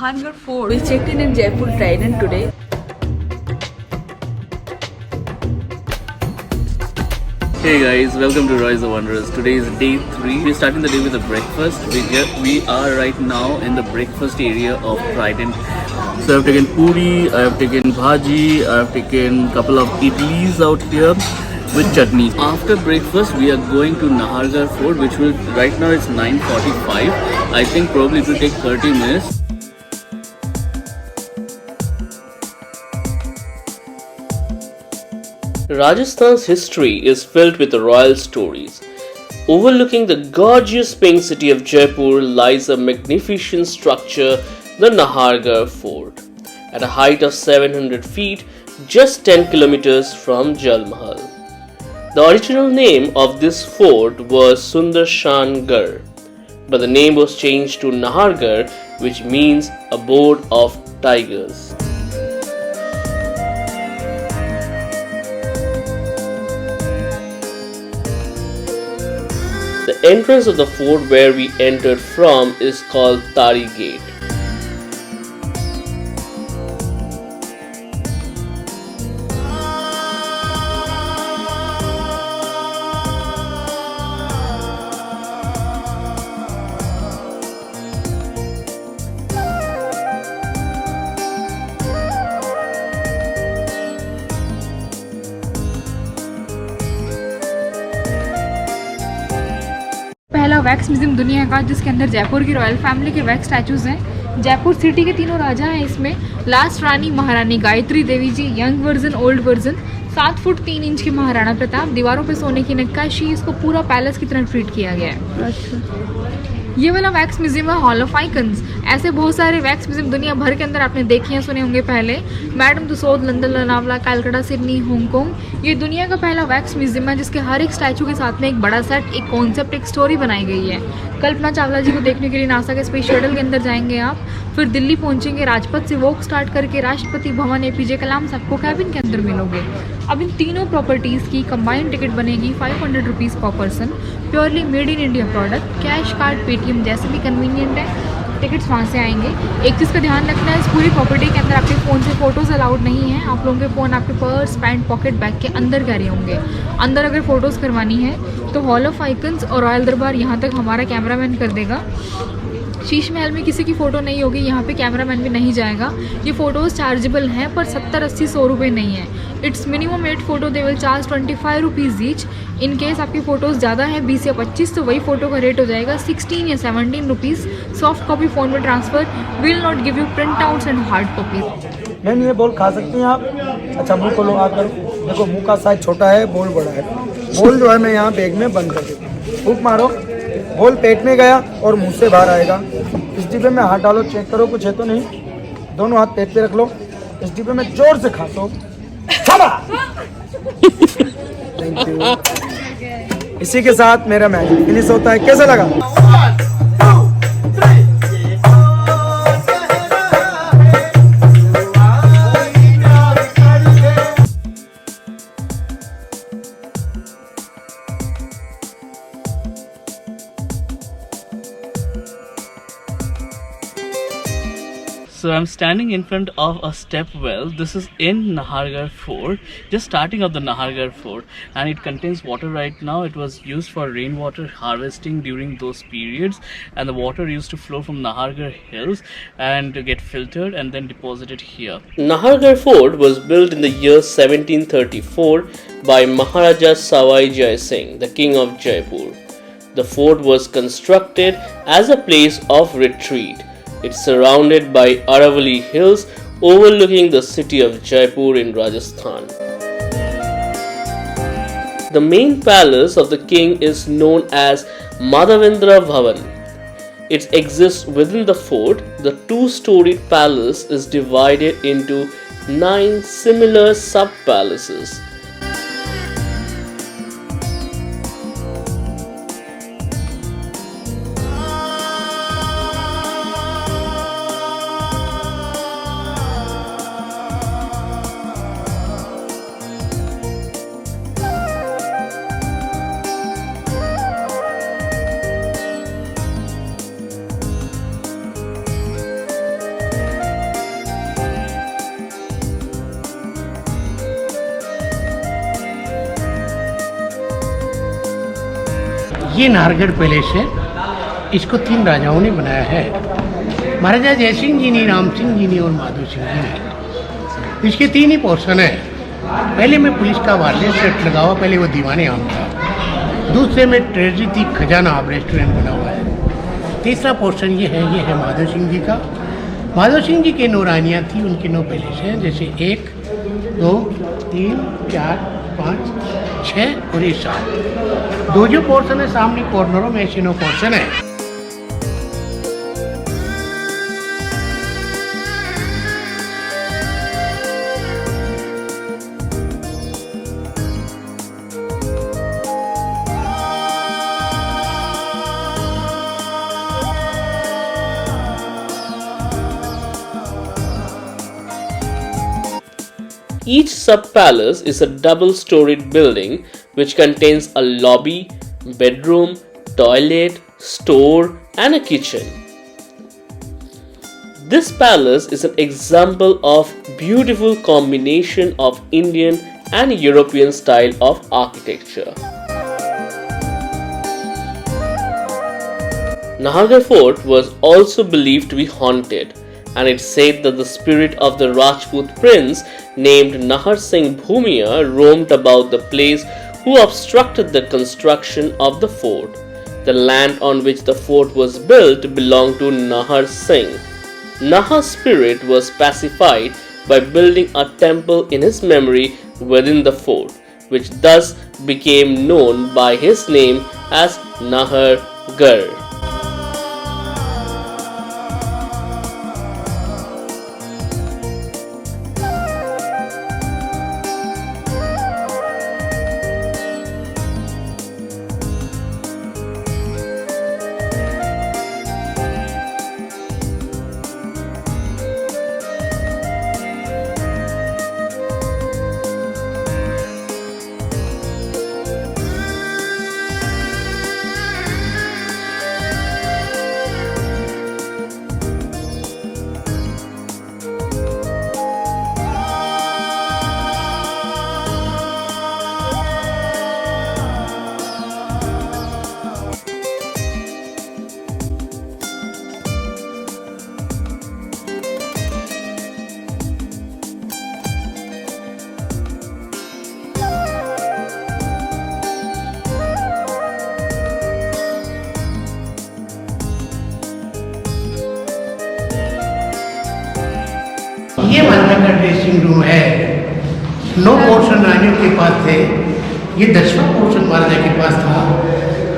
Nahangarh Fort. We checked in Jaipur Trident today. Hey guys, welcome to Roy's Wanderers. Today is day 3. We're starting the day with a breakfast. We are right now in the breakfast area of Trident. So I've taken puri, I've taken bhaji, I've taken couple of idlis out here with chutney. After breakfast, we are going to Nahargarh Fort, which will, right now it's 9:45. I think probably it will take 30 minutes. Rajasthan's history is filled with royal stories. Overlooking the gorgeous pink city of Jaipur lies a magnificent structure, the Nahargarh Fort, at a height of 700 feet, just 10 kilometers from Jal Mahal. The original name of this fort was Sundarshan Garh, but the name was changed to Nahargarh, which means abode of tigers. The entrance of the fort where we entered from is called Tari Gate. पहला wax museum दुनिया का, जिसके अंदर जयपुर की royal family के wax statues हैं। Jaipur city के तीनों राजा हैं इसमें। लास्ट रानी Maharani Gayatri Devi ji, young version, old version, 7 foot 3 inch के महाराणा प्रताप। दीवारों पे सोने की नक्काशी, इसको पूरा पैलेस की तरह ट्रीट किया गया है। अच्छा। ये वाला वैक्स म्यूजियम है हॉल ऑफ आइकन्स। ऐसे बहुत सारे वैक्स म्यूजियम दुनिया भर के अंदर आपने देखे हैं, सुने होंगे पहले। Madame Tussauds, London, Lonavala, Calcutta, Sydney, Hong Kong. ये दुनिया का पहला वैक्स म्यूजियम है जिसके हर एक स्टैचू के साथ में एक बड़ा सेट, एक कॉन्सेप्ट, एक स्टोरी बनाई गई है। कल्पना चावला जी को देखने के लिए नासा के स्पेस शटल के अंदर जाएंगे आप, फिर दिल्ली पहुंचेंगे, राजपथ से वॉक स्टार्ट करके राष्ट्रपति भवन, एपीजे कलाम साहब को कैबिन के अंदर मिलोगे। अब इन तीनों प्रॉपर्टीज़ की कंबाइंड टिकट बनेगी 500 रुपीज़ पर person. Purely made in India product, cash, card, Paytm जैसे भी कन्वीनियंट है, टिकट्स वहाँ से आएंगे। एक चीज़ का ध्यान रखना है, इस पूरी प्रॉपर्टी के अंदर आपके फ़ोन से फ़ोटोज़ अलाउड नहीं है। आप लोगों के फ़ोन आपके पर्स, पैंट, पॉकेट, बैग के अंदर कैरी होंगे। अंदर अगर फ़ोटोज़ करवानी है तो हॉल ऑफ आइकन्स और रॉयल दरबार यहाँ तक हमारा कैमरामैन कर देगा। शीश महल में किसी की फ़ोटो नहीं होगी, यहाँ पे कैमरामैन भी नहीं जाएगा। ये फ़ोटोज़ चार्जेबल हैं पर 70, 80, 100 रुपये नहीं है। It's minimum 8 photo, they will charge 25 rupees each. In case आपकी फ़ोटोज़ ज़्यादा है, 20 या 25, तो वही फ़ोटो का रेट हो जाएगा 16 या 17 रुपीज़। सॉफ्ट कॉपी फ़ोन में transfer, will not give you print outs and hard copies. Ma'am ये बॉल खा सकती हैं आप? अच्छा, मुँह खोलो आकर। देखो मुँह का साइज छोटा है, बॉल बड़ा है। बॉल जो है मैं यहाँ बैग में बंद कर देता हूँ। फूंक मारो, बॉल पेट में गया और मुंह से बाहर आएगा। इस डिब्बे में हाथ डालो, चेक करो कुछ है तो नहीं। दोनों हाथ पेट पे रख लो, इस डिब्बे में जोर से खासो। Thank you. इसी के साथ मेरा मैच फिनिश होता है। कैसा लगा? So I'm standing in front of a step well. This is in Nahargarh Fort, just starting of the Nahargarh Fort, and it contains water right now. It was used for rainwater harvesting during those periods, and the water used to flow from Nahargarh hills and to get filtered and then deposited here. Nahargarh Fort was built in the year 1734 by Maharaja Sawai Jai Singh, the king of Jaipur. The fort was constructed as a place of retreat. It's surrounded by Aravalli Hills overlooking the city of Jaipur in Rajasthan. The main palace of the king is known as Madhavendra Bhavan. It exists within the fort. The 2-storied palace is divided into 9 similar sub-palaces. ये Nahargarh palace है। इसको 3 राजाओं ने बनाया है, महाराजा जयसिंह जी ने, राम सिंह जी ने और माधो सिंह जी ने। इसके 3 ही पोर्शन है। पहले में पुलिस का वायरलेस सेट लगा हुआ, पहले वो दीवाने आम था। दूसरे में ट्रेजरी थी, खजाना आप रेस्टोरेंट बना हुआ है। तीसरा पोर्शन ये है माधो सिंह जी का। माधो सिंह जी के 9 रानियाँ थी, उनके 9 पैलेस हैं, जैसे 1, 2, 3, 4, 5, 6 और ये 7। 2 जो पोर्शन है सामने कॉर्नरों में, ऐसे 9 पोर्शन है। Each sub-palace is a double-storied building which contains a lobby, bedroom, toilet, store and a kitchen. This palace is an example of beautiful combination of Indian and European style of architecture. Nahargarh Fort was also believed to be haunted, and it's said that the spirit of the Rajput prince named Nahar Singh Bhumiya roamed about the place who obstructed the construction of the fort. The land on which the fort was built belonged to Nahar Singh. Nahar's spirit was pacified by building a temple in his memory within the fort, which thus became known by his name as Nahargarh. ये महाराजा का dressing room है। 9 portion रानियों के पास थे, ये 10वां portion महाराजा के पास था।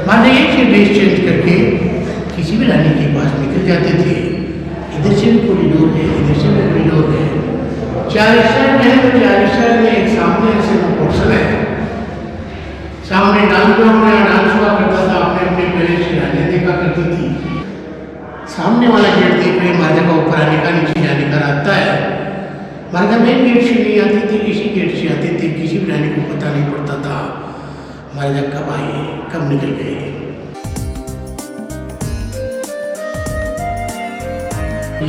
महाराजा एक से ड्रेस चेंज करके किसी भी रानी के पास निकल जाते थे। इधर से भी कॉरिडोर है, इधर से भी कॉरिडोर है। 4 हिस्सा है, तो 4 हिस्सा में एक सामने ऐसे पोर्शन है। सामने डांस ग्राउंड है, डांस हुआ करता था, अपने अपने पैलेस की रानियाँ देखा करती थी। सामने वाला गेट देख रहे महाराजा का ऊपर आने का, नीचे जाने का रास्ता है। महाराजा मेन गेट से नहीं आती थी, इसी गेट से आते थे। किसी भी रानी को पता नहीं पड़ता था महाराजा कब आए, कब निकल गए।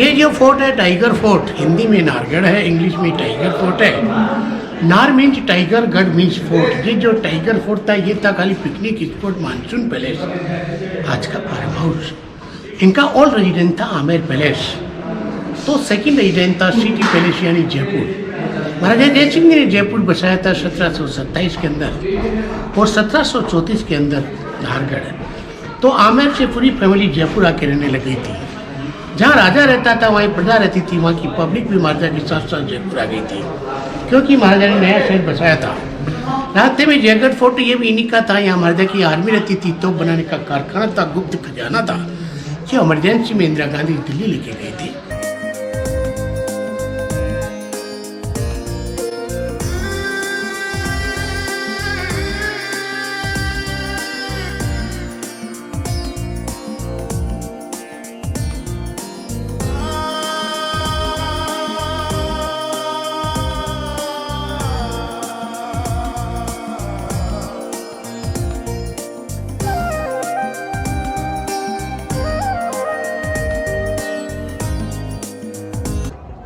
ये जो फोर्ट है टाइगर फोर्ट, हिंदी में नाहरगढ़ है, इंग्लिश में टाइगर फोर्ट है। नार मीन्स टाइगर, गढ़ मीन्स फोर्ट। ये जो टाइगर फोर्ट था, ये था खाली पिकनिक स्पॉट, मानसून पैलेस, आज का फार्म हाउस। इनका ओल्ड रेजिडेंट था आमेर पैलेस। तो सेकंड रेजिडेंट था सिटी पैलेस यानी जयपुर। महाराजा जयसिंह ने जयपुर बसाया था 1727 के अंदर और 1734 के अंदर नाहरगढ़। तो आमेर से पूरी फैमिली जयपुर आके रहने लगी थी। जहाँ राजा रहता था वहीं प्रजा रहती थी, वहाँ की पब्लिक भी महाराजा के साथ साथ जयपुर आ गई थी, क्योंकि महाराजा ने नया शहर बसाया था। रास्ते में जयगढ़ फोर्ट ये भी इन्हीं का था। यहाँ महाराजा की आर्मी रहती थी, तोप बनाने का कारखाना था, गुप्त खजाना था, जो इमरजेंसी में इंदिरा गांधी दिल्ली लेके गए थे।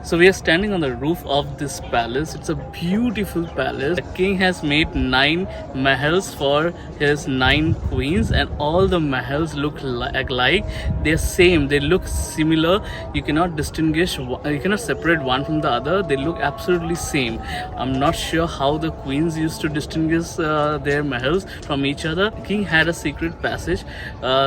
So we are standing on the roof of this palace. It's a beautiful palace. The king has made 9 mahals for his 9 queens, and all the mahals look like they're same. They look similar. You cannot distinguish. You cannot separate one from the other. They look absolutely same. I'm not sure how the queens used to distinguish their mahals from each other. The king had a secret passage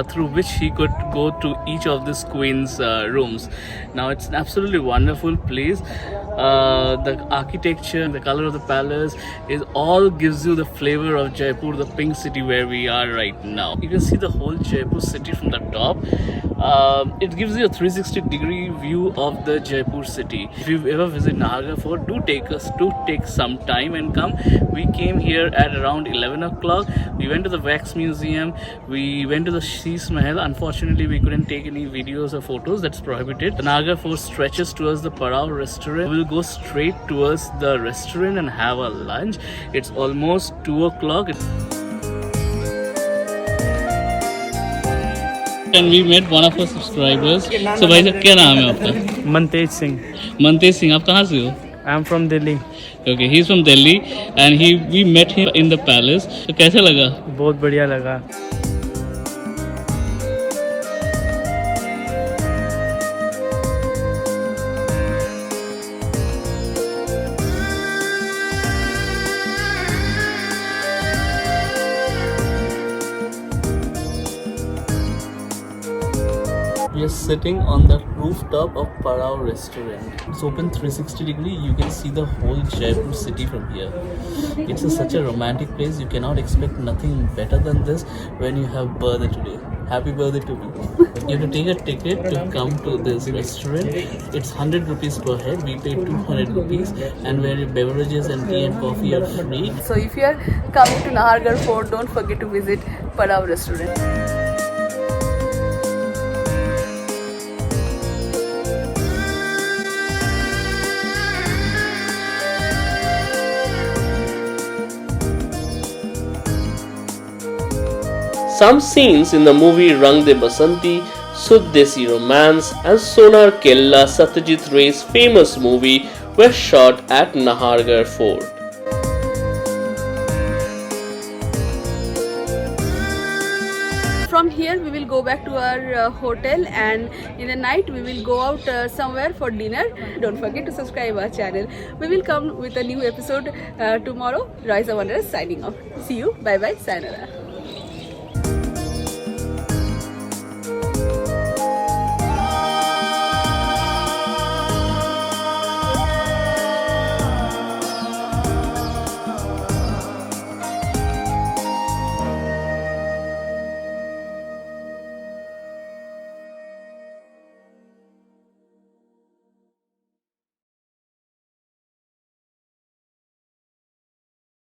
through which he could go to each of these queens' rooms. Now it's an absolutely wonderful place. The architecture, the color of the palace is all gives you the flavor of Jaipur, the pink city where we are right now. You can see the whole Jaipur city from the top. It gives you a 360-degree view of the Jaipur city. If you ever visit Nahargarh Fort, do take some time and come. We came here at around 11 o'clock. We went to the Wax Museum. We went to the Sheesh Mahal. Unfortunately, we couldn't take any videos or photos. That's prohibited. The Nahargarh Fort stretches towards the Parao restaurant. We'll go straight towards the restaurant and have a lunch. It's almost 2 o'clock. And we met one of our subscribers. So भाई साहब क्या नाम है आपका? मनतेज सिंह. मनतेज सिंह. आप कहाँ से हो? I am from Delhi. Okay, he's from Delhi and we met him in the palace. So कैसा लगा? बहुत बढ़िया लगा. We are sitting on the rooftop of Parao restaurant. It's open 360-degree. You can see the whole Jaipur city from here. It's such a romantic place. You cannot expect nothing better than this when you have birthday today. Happy birthday to me. You have to take a ticket to come to this restaurant. It's 100 rupees per head. We paid 200 rupees, and where your beverages and tea and coffee are free. So if you are coming to Nahargarh Fort, don't forget to visit Parao restaurant. Some scenes in the movie Rang De Basanti, Sudh Desi Romance and Sonar Kella, Satyajit Ray's famous movie, were shot at Nahargarh Fort. From here we will go back to our hotel, and in the night we will go out somewhere for dinner. Don't forget to subscribe our channel. We will come with a new episode tomorrow. Roysa Wanderers signing off. See you. Bye bye. Sayonara.